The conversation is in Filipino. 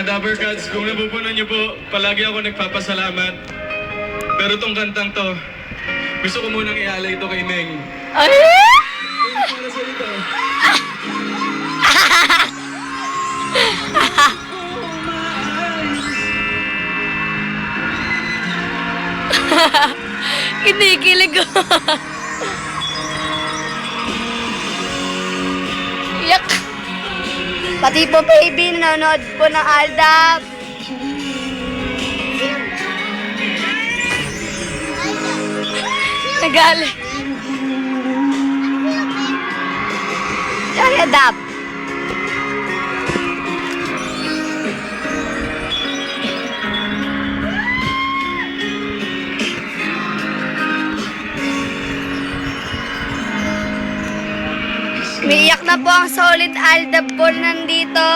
Mga Dapper Cats, kung napupunan niyo po, palagi ako nagpapasalamat. Pero tong kantang to, gusto ko munang ialay ito kay Neng. Ay! Neng, para sa ito. Kinikilig ko. Yak! Pati po baby, nanonood po ng Aldab. Nagalit. Sorry, Aldab. Umiiyak na po ang solid Aldab Ball nandito.